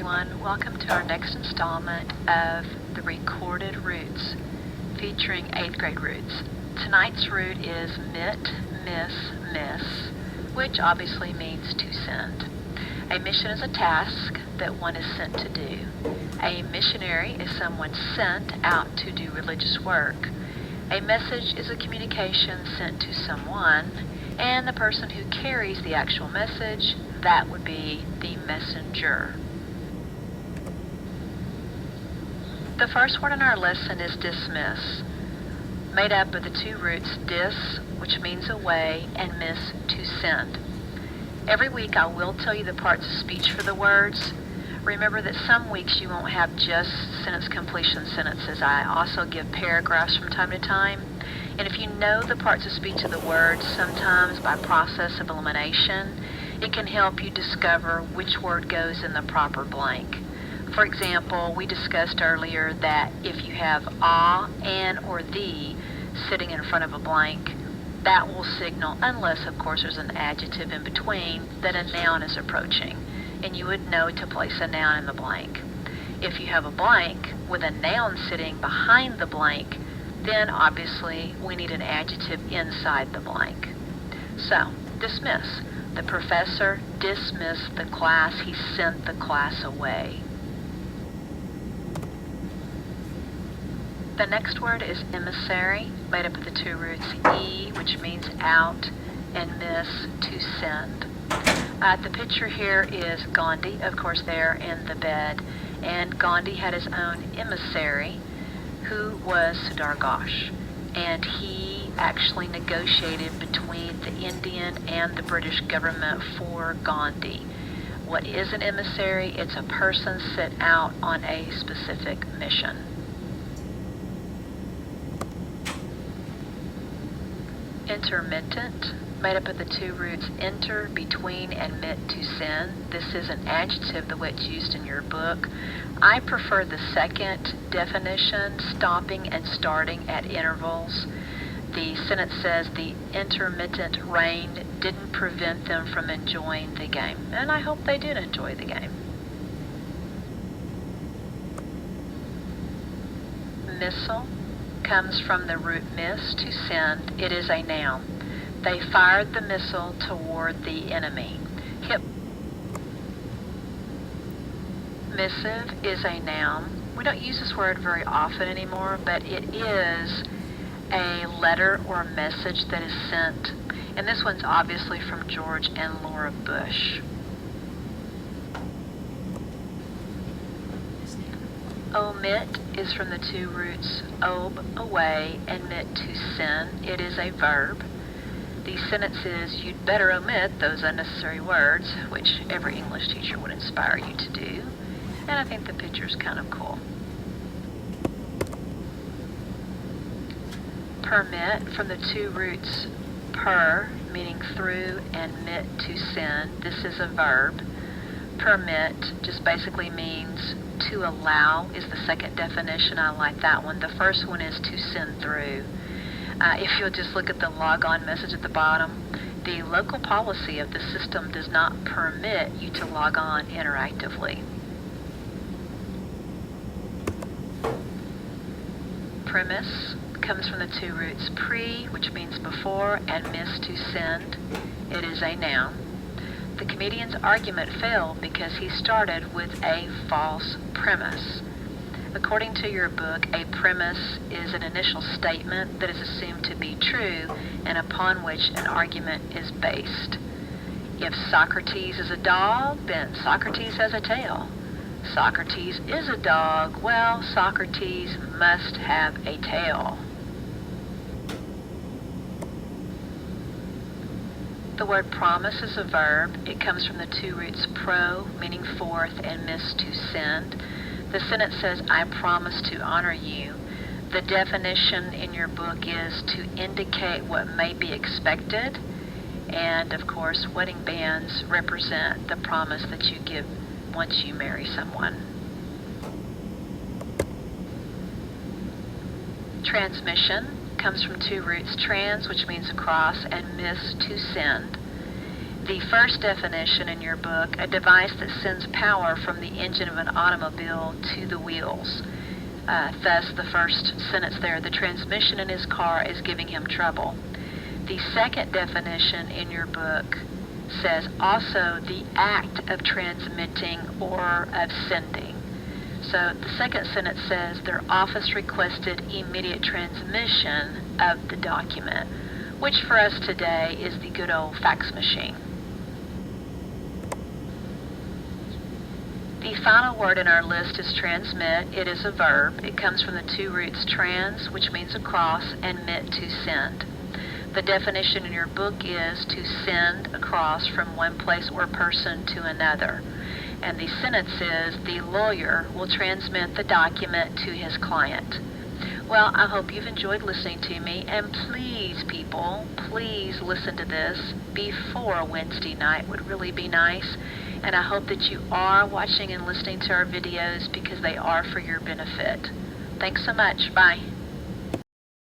everyone, welcome to our next installment of the Recorded Roots, featuring 8th grade roots. Tonight's root is mit, miss, which obviously means to send. A mission is a task that one is sent to do. A missionary is someone sent out to do religious work. A message is a communication sent to someone, and the person who carries the actual message, that would be the messenger. The first word in our lesson is dismiss, made up of the two roots dis, which means away, and miss, to send. Every week I will tell you the parts of speech for the words. Remember that some weeks you won't have just sentence completion sentences. I also give paragraphs from time to time. And if you know the parts of speech of the words, sometimes by process of elimination, it can help you discover which word goes in the proper blank. For example, we discussed earlier that if you have a, an, or the sitting in front of a blank, that will signal, unless of course there's an adjective in between, that a noun is approaching, and you would know to place a noun in the blank. If you have a blank with a noun sitting behind the blank, then obviously we need an adjective inside the blank. So, dismiss. The professor dismissed the class. He sent the class away. The next word is emissary, made up of the two roots e, which means out, and miss, to send. The picture here is Gandhi, of course, there in the bed, and Gandhi had his own emissary, who was Sundar Ghosh, and he actually negotiated between the Indian and the British government for Gandhi. What is an emissary? It's a person sent out on a specific mission. Intermittent, made up of the two roots inter, between, and mit, to send. This is an adjective the way it's used in your book. I prefer the second definition, stopping and starting at intervals. The sentence says the intermittent rain didn't prevent them from enjoying the game, and I hope they did enjoy the game. Missile comes from the root miss, to send. It is a noun. They fired the missile toward the enemy. Missive is a noun. We don't use this word very often anymore, but it is a letter or a message that is sent. And this one's obviously from George and Laura Bush. Omit is from the two roots ob, away, and mit, to send. It is a verb. The sentence is, you'd better omit those unnecessary words, which every English teacher would inspire you to do. And I think the picture's kind of cool. Permit, from the two roots per, meaning through, and mit, to send. This is a verb. Permit just basically means to allow is the second definition. I like that one. The first one is to send through. If you'll just look at the log-on message at the bottom, the local policy of the system does not permit you to log on interactively. Premise comes from the two roots pre, which means before, and miss, to send. It is a noun. The comedian's argument failed because he started with a false premise. According to your book, a premise is an initial statement that is assumed to be true and upon which an argument is based. If Socrates is a dog, then Socrates has a tail. Socrates is a dog, well, Socrates must have a tail. The word promise is a verb. It comes from the two roots pro, meaning forth, and miss, to send. The sentence says, I promise to honor you. The definition in your book is to indicate what may be expected. And of course, wedding bands represent the promise that you give once you marry someone. Transmission comes from two roots, trans, which means across, and miss, to send. The first definition in your book, a device that sends power from the engine of an automobile to the wheels. Thus, the first sentence there, the transmission in his car is giving him trouble. The second definition in your book says also the act of transmitting or of sending. So the second sentence says their office requested immediate transmission of the document, which for us today is the good old fax machine. The final word in our list is transmit. It is a verb. It comes from the two roots trans, which means across, and mit, to send. The definition in your book is to send across from one place or person to another. And the sentence is, the lawyer will transmit the document to his client. Well, I hope you've enjoyed listening to me, and please, people, please listen to this before Wednesday night would really be nice. And I hope that you are watching and listening to our videos because they are for your benefit. Thanks so much. Bye.